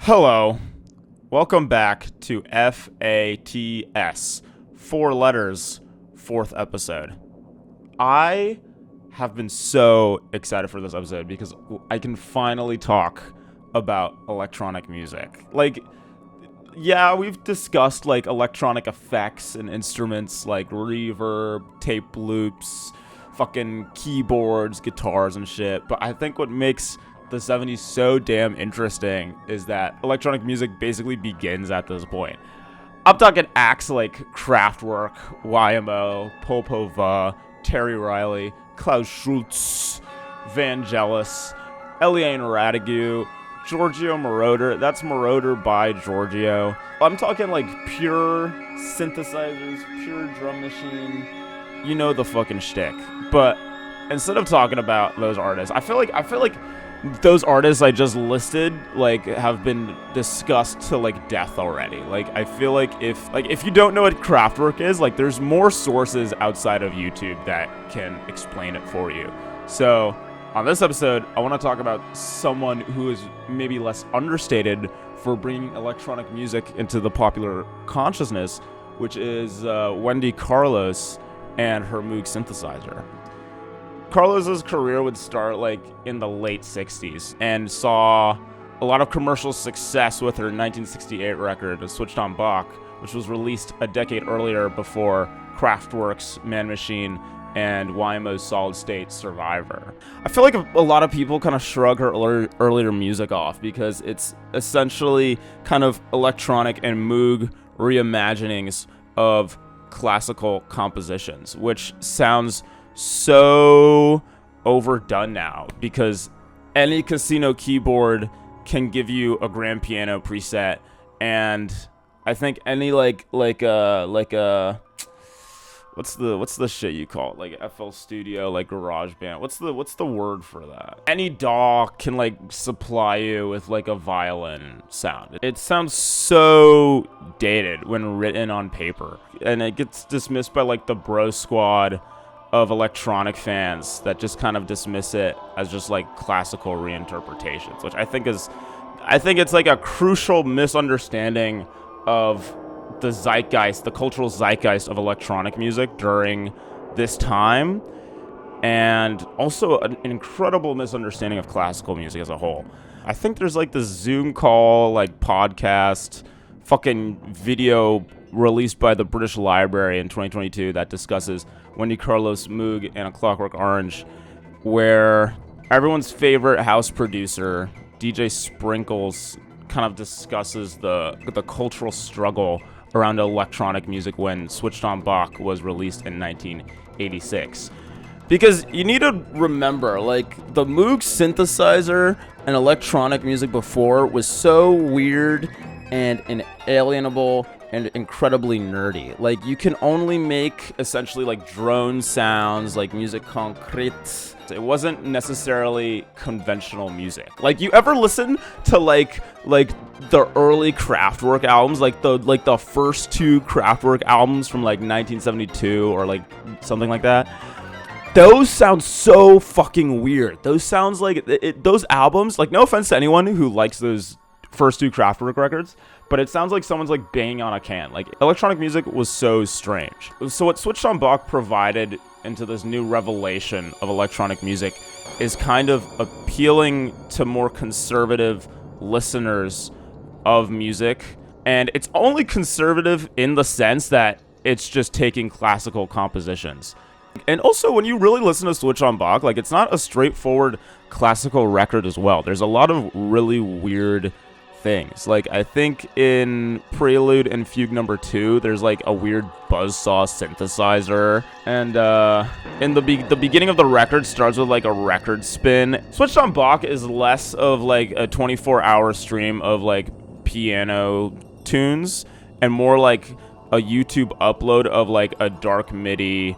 Hello, welcome back to FATS, 4 letters, 4th episode. I have been so excited for this episode because I can finally talk about electronic music. Yeah, we've discussed electronic effects and instruments like reverb, tape loops, fucking keyboards, guitars and shit, but I think what makes the 70s so damn interesting is that electronic music basically begins at this point. I'm talking acts like Kraftwerk, YMO, Popova, Terry Riley, Klaus Schultz, Vangelis, Eliane Radigu, Giorgio Moroder. That's Moroder by Giorgio. I'm talking pure synthesizers, pure drum machine. You know the fucking shtick. But instead of talking about those artists, I feel like those artists I just listed have been discussed to death already. I feel like if you don't know what Kraftwerk is, there's more sources outside of YouTube that can explain it for you. So on this episode, I want to talk about someone who is maybe less understated for bringing electronic music into the popular consciousness, which is Wendy Carlos and her Moog synthesizer. Carlos's career would start in the late 60s and saw a lot of commercial success with her 1968 record, Switched on Bach, which was released a decade earlier before Kraftwerk's Man Machine and YMO's Solid State Survivor. I feel like a lot of people kind of shrug her earlier music off because it's essentially kind of electronic and Moog reimaginings of classical compositions, which sounds so overdone now because any casino keyboard can give you a grand piano preset, and I think any what's the shit you call it, FL Studio, GarageBand, what's the word for that? Any DAW can supply you with a violin sound. It sounds so dated when written on paper, and it gets dismissed by the bro squad of electronic fans that just kind of dismiss it as just classical reinterpretations, which I think it's a crucial misunderstanding of the zeitgeist, the cultural zeitgeist of electronic music during this time, and also an incredible misunderstanding of classical music as a whole. I think there's this Zoom call, podcast, fucking video released by the British Library in 2022 that discusses Wendy Carlos, Moog, and A Clockwork Orange, where everyone's favorite house producer, DJ Sprinkles, kind of discusses the cultural struggle around electronic music when Switched on Bach was released in 1986. Because you need to remember, the Moog synthesizer and electronic music before was so weird and inalienable and incredibly nerdy. You can only make essentially drone sounds, music concrete. It wasn't necessarily conventional music. You ever listen to the early Kraftwerk albums, the first 2 Kraftwerk albums from 1972 or something like that? Those sound so fucking weird. Those sounds those albums, no offense to anyone who likes those first 2 Kraftwerk records, but it sounds like someone's banging on a can. Electronic music was so strange. So what Switched on Bach provided into this new revelation of electronic music is kind of appealing to more conservative listeners of music, and it's only conservative in the sense that it's just taking classical compositions. And also, when you really listen to Switched on Bach, it's not a straightforward classical record as well. There's a lot of really weird things. I think in Prelude and Fugue number 2, there's a weird buzzsaw synthesizer, and in the beginning of the record starts with a record spin. Switched on Bach is less of a 24-hour stream of piano tunes and more a YouTube upload of a dark MIDI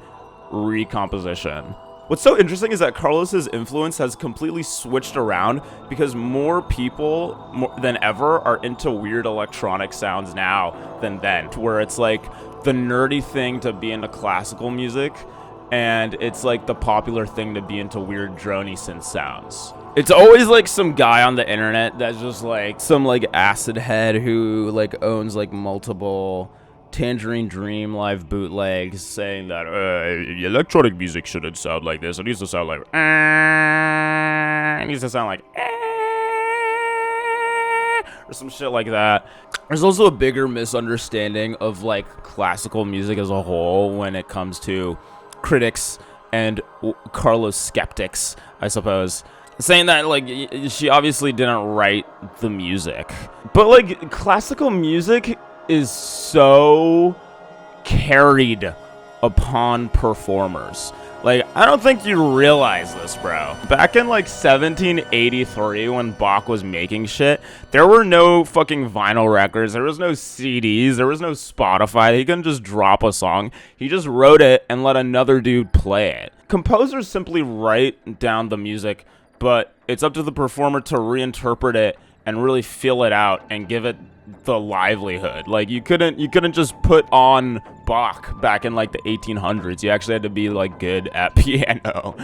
recomposition. What's so interesting is that Carlos's influence has completely switched around because more people than ever are into weird electronic sounds now than then, where it's the nerdy thing to be into classical music, and it's the popular thing to be into weird droney synth sounds. It's always like some guy on the internet that's just like some like acid head who like owns like multiple Tangerine Dream live bootlegs saying that electronic music shouldn't sound like this. It needs to sound like it needs to sound like or some shit like that. There's also a bigger misunderstanding of like classical music as a whole when it comes to critics and Carlos skeptics, I suppose, saying that like she obviously didn't write the music, but like classical music is so carried upon performers. Like, I don't think you realize this, bro. Back in like 1783 when Bach was making shit, there were no fucking vinyl records, there was no CDs, there was no Spotify. He couldn't just drop a song. He just wrote it and let another dude play it. Composers simply write down the music, but it's up to the performer to reinterpret it and really feel it out and give it the livelihood. Like, you couldn't just put on Bach back in like the 1800s. You actually had to be like good at piano.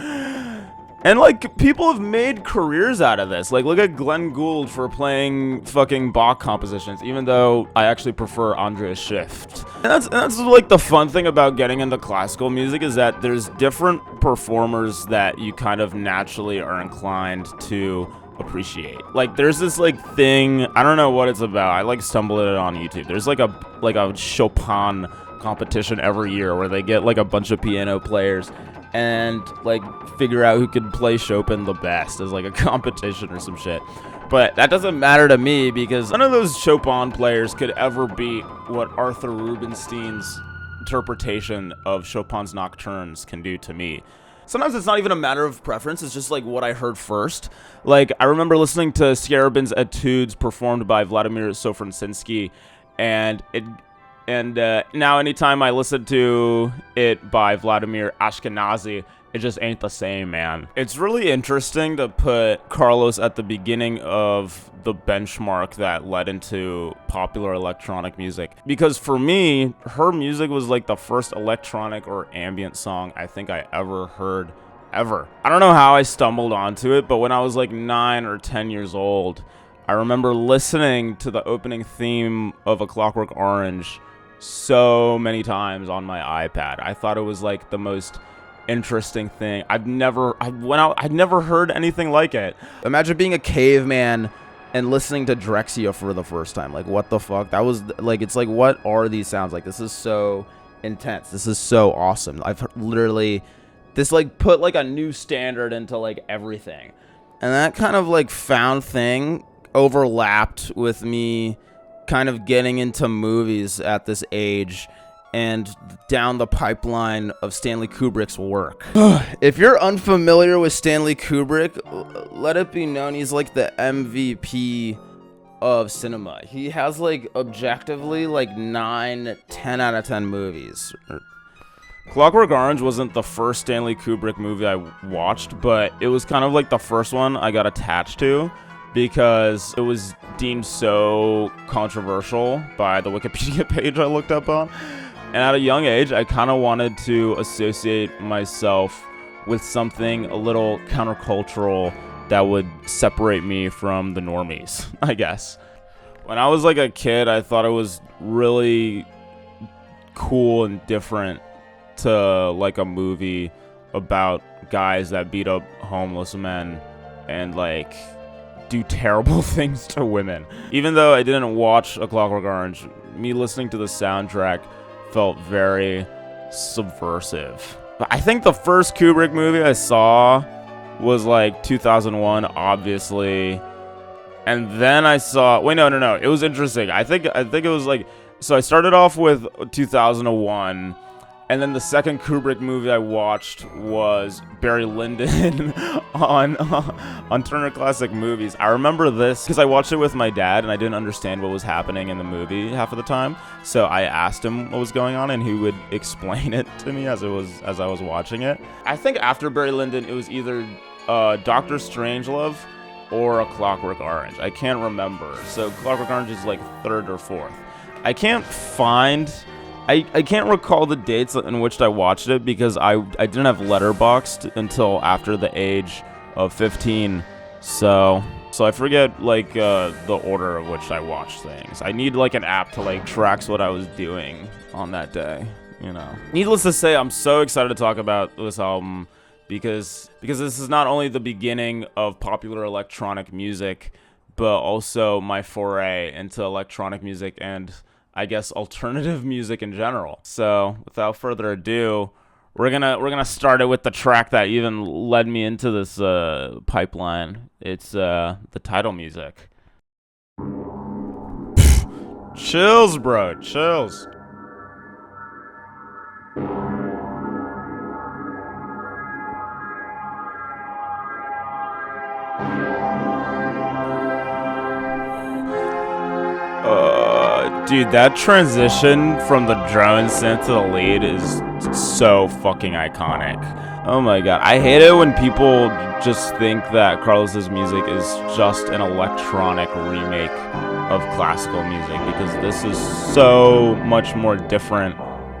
And like people have made careers out of this. Like, look at Glenn Gould for playing fucking Bach compositions, even though I actually prefer Andreas Schiff. And that's like the fun thing about getting into classical music, is that there's different performers that you kind of naturally are inclined to appreciate. Like, there's this like thing, I don't know what it's about, I like stumbled it on YouTube. There's like a Chopin competition every year where they get like a bunch of piano players and like figure out who could play Chopin the best as like a competition or some shit. But that doesn't matter to me, because none of those Chopin players could ever beat what Arthur Rubinstein's interpretation of Chopin's nocturnes can do to me. Sometimes it's not even a matter of preference, it's just like what I heard first. Like, I remember listening to Scarabin's Etudes performed by Vladimir Sofronsinski, and now anytime I listen to it by Vladimir Ashkenazy, it just ain't the same, man. It's really interesting to put Carlos at the beginning of the benchmark that led into popular electronic music, because for me, her music was like the first electronic or ambient song I think I ever heard, ever. I don't know how I stumbled onto it, but when I was like 9 or 10 years old, I remember listening to the opening theme of A Clockwork Orange so many times on my iPad. I thought it was like the most interesting thing. I'd never heard anything like it. Imagine being a caveman and listening to Drexia for the first time. Like, what the fuck? That was like, it's like, what are these sounds? Like, this is so intense. This is so awesome. I've literally, this like put like a new standard into like everything. And that kind of like found thing overlapped with me kind of getting into movies at this age and down the pipeline of Stanley Kubrick's work. If you're unfamiliar with Stanley Kubrick, let it be known he's like the MVP of cinema. He has like objectively like 9, 10 out of 10 movies. Clockwork Orange wasn't the first Stanley Kubrick movie I watched, but it was kind of like the first one I got attached to, because it was deemed so controversial by the Wikipedia page I looked up on. And at a young age, I kind of wanted to associate myself with something a little countercultural that would separate me from the normies, I guess. When I was like a kid, I thought it was really cool and different to like a movie about guys that beat up homeless men and like do terrible things to women. Even though I didn't watch A Clockwork Orange, me listening to the soundtrack felt very subversive. I think the first Kubrick movie I saw was like 2001, obviously. And then I saw, wait, no. It was interesting. I think it was like, so I started off with 2001. And then the second Kubrick movie I watched was Barry Lyndon on Turner Classic Movies. I remember this because I watched it with my dad and I didn't understand what was happening in the movie half of the time. So I asked him what was going on and he would explain it to me as I was watching it. I think after Barry Lyndon, it was either Dr. Strangelove or A Clockwork Orange. I can't remember. So Clockwork Orange is like third or fourth. I can't recall the dates in which I watched it because I didn't have Letterboxd until after the age of 15. So I forget, like, the order of which I watch things. I need, like, an app to, like, tracks what I was doing on that day, you know. Needless to say, I'm so excited to talk about this album because this is not only the beginning of popular electronic music, but also my foray into electronic music and, I guess, alternative music in general. So, without further ado, we're gonna start it with the track that even led me into this pipeline. It's the title music. Chills, bro. Chills. Dude, that transition from the drone synth to the lead is so fucking iconic. Oh my god. I hate it when people just think that Carlos's music is just an electronic remake of classical music, because this is so much more different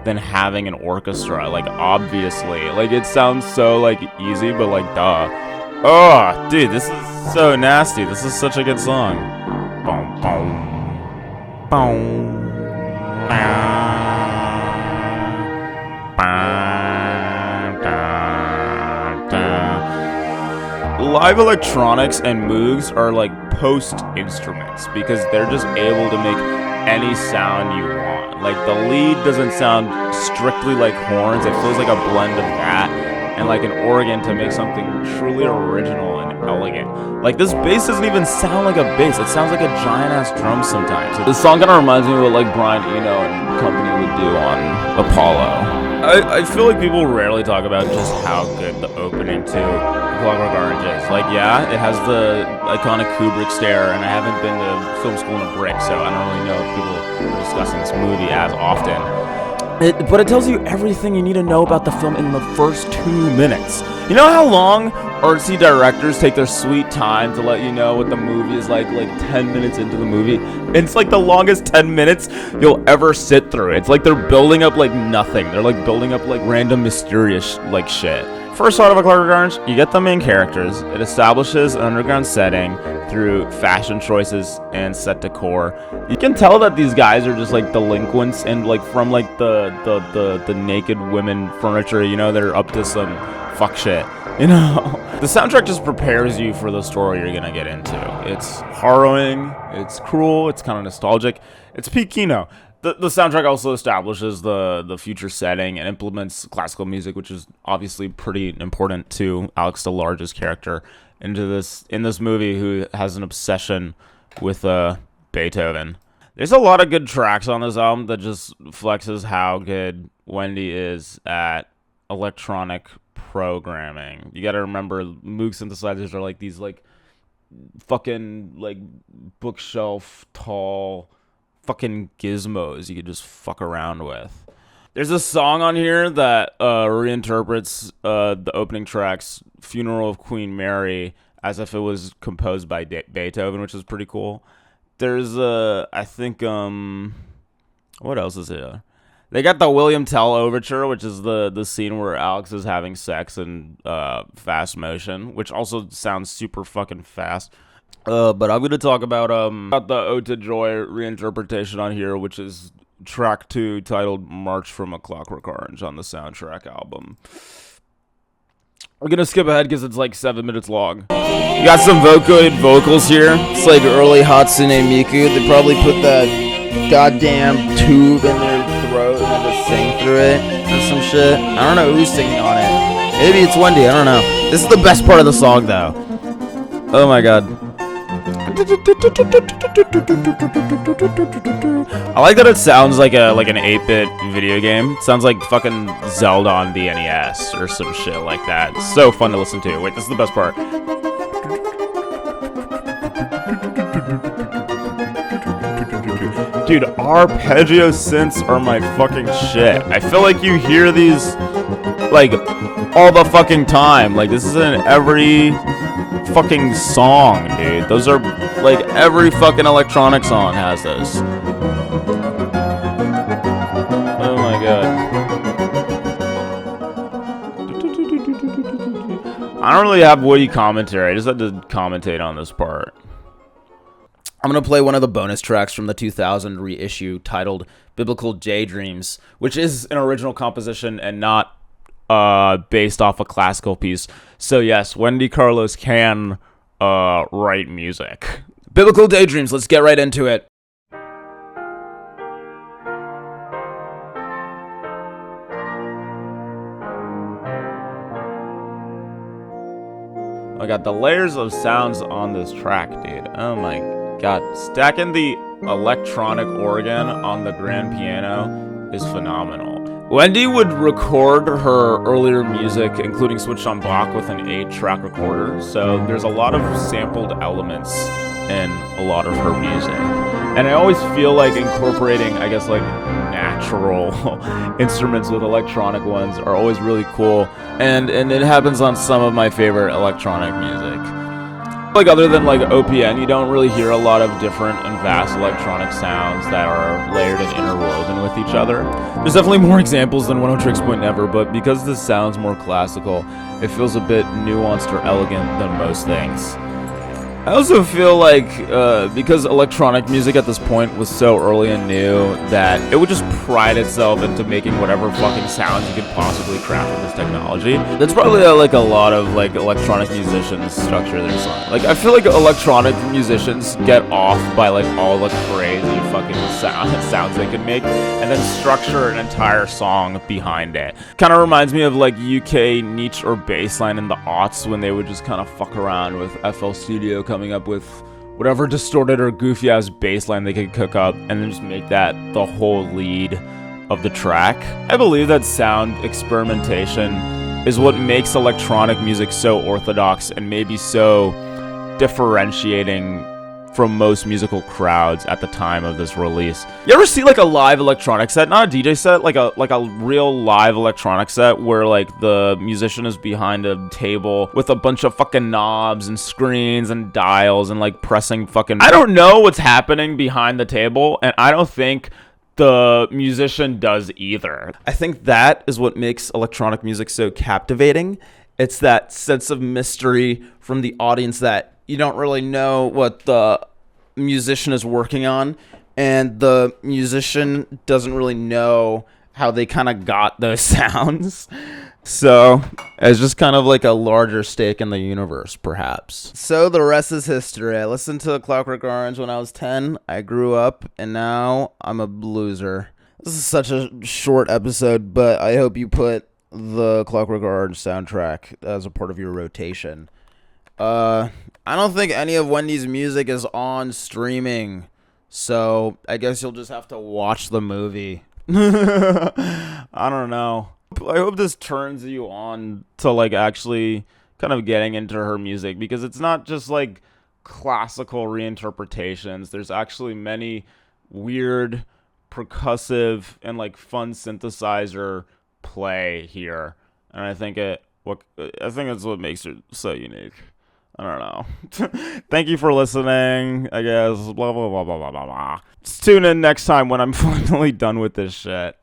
than having an orchestra. Like, obviously. Like, it sounds so, like, easy, but, like, duh. Oh, dude, this is so nasty. This is such a good song. Boom, boom. Live electronics and Moogs are like post instruments because they're just able to make any sound you want. Like, the lead doesn't sound strictly like horns, it feels like a blend of that and like an organ to make something truly original and elegant. Like, this bass doesn't even sound like a bass, it sounds like a giant ass drum sometimes. This song kind of reminds me of what like Brian Eno and company would do on Apollo. I feel like people rarely talk about just how good the opening to Clockwork Orange is. Like, yeah, it has the iconic Kubrick stare, and I haven't been to film school in a brick, so I don't really know if people are discussing this movie as often. But it tells you everything you need to know about the film in the first 2 minutes. You know how long artsy directors take their sweet time to let you know what the movie is like 10 minutes into the movie? It's like the longest 10 minutes you'll ever sit through. It's like they're building up like nothing. They're like building up like random mysterious like shit. First thought of a Clockwork Orange, you get the main characters. It establishes an underground setting through fashion choices and set decor. You can tell that these guys are just like delinquents, and like from like the naked women furniture, you know, they're up to some fuck shit, you know. The soundtrack just prepares you for the story you're gonna get into. It's harrowing, it's cruel, it's kind of nostalgic, it's peak Kino. The soundtrack also establishes the future setting and implements classical music, which is obviously pretty important to Alex DeLarge's character in this movie, who has an obsession with Beethoven. There's a lot of good tracks on this album that just flexes how good Wendy is at electronic programming. You gotta remember, Moog synthesizers are like these like fucking like bookshelf tall fucking gizmos you could just fuck around with. There's a song on here that reinterprets the opening track's Funeral of Queen Mary as if it was composed by Beethoven, which is pretty cool. There's I think what else is here? They got the William Tell Overture, which is the scene where Alex is having sex in fast motion, which also sounds super fucking fast. But I'm gonna talk about the Ode to Joy reinterpretation on here, which is track 2, titled March from a Clockwork Orange on the soundtrack album. We're gonna skip ahead because it's like 7 minutes long. You got some Vocoid vocals here. It's like early Hatsune Miku. They probably put that goddamn tube in their throat and had to sing through it or some shit. I don't know who's singing on it. Maybe it's Wendy, I don't know. This is the best part of the song, though. Oh my god. I like that it sounds like an 8-bit video game. It sounds like fucking Zelda on the NES or some shit like that. It's so fun to listen to. Wait, this is the best part. Dude, arpeggio synths are my fucking shit. I feel like you hear these like all the fucking time. Like, this is in every fucking song, dude. Those are like every fucking electronic song has this. Oh my god. I don't really have witty commentary. I just had to commentate on this part. I'm going to play one of the bonus tracks from the 2000 reissue titled Biblical Daydreams, which is an original composition and not based off a classical piece. So yes, Wendy Carlos can write music. Biblical Daydreams, let's get right into it. I got the layers of sounds on this track, dude. Oh my god. Stacking the electronic organ on the grand piano is phenomenal. Wendy would record her earlier music, including Switched on Bach, with an 8-track recorder, so there's a lot of sampled elements in a lot of her music. And I always feel like incorporating, I guess, like natural instruments with electronic ones are always really cool, and it happens on some of my favorite electronic music. Like, other than like OPN, you don't really hear a lot of different and vast electronic sounds that are layered and interwoven with each other. There's definitely more examples than One Tricks Point Never, but because this sounds more classical, it feels a bit nuanced or elegant than most things. I also feel like because electronic music at this point was so early and new that it would just pride itself into making whatever fucking sounds you could possibly craft with this technology. That's probably like a lot of like electronic musicians structure their song. Like, I feel like electronic musicians get off by like all the crazy fucking sounds they can make and then structure an entire song behind it. Kind of reminds me of like UK niche or bassline in the aughts when they would just kind of fuck around with FL Studio coming up with whatever distorted or goofy ass bass line they could cook up and then just make that the whole lead of the track. I believe that sound experimentation is what makes electronic music so orthodox and maybe so differentiating from most musical crowds at the time of this release. You ever see like a live electronic set, not a DJ set, like a real live electronic set where like the musician is behind a table with a bunch of fucking knobs and screens and dials and like pressing fucking... I don't know what's happening behind the table, and I don't think the musician does either. I think that is what makes electronic music so captivating. It's that sense of mystery from the audience that you don't really know what the musician is working on, and the musician doesn't really know how they kind of got those sounds. So it's just kind of like a larger stake in the universe, perhaps. So the rest is history. I listened to Clockwork Orange when I was 10. I grew up, and now I'm a loser. This is such a short episode, but I hope you put the Clockwork Orange soundtrack as a part of your rotation. I don't think any of Wendy's music is on streaming, so I guess you'll just have to watch the movie. I don't know. I hope this turns you on to like actually kind of getting into her music, because it's not just like classical reinterpretations. There's actually many weird, percussive, and like fun synthesizer play here, and I think that's what makes it so unique. I don't know. Thank you for listening, I guess. Blah, blah, blah, blah, blah, blah, blah. Just tune in next time when I'm finally done with this shit.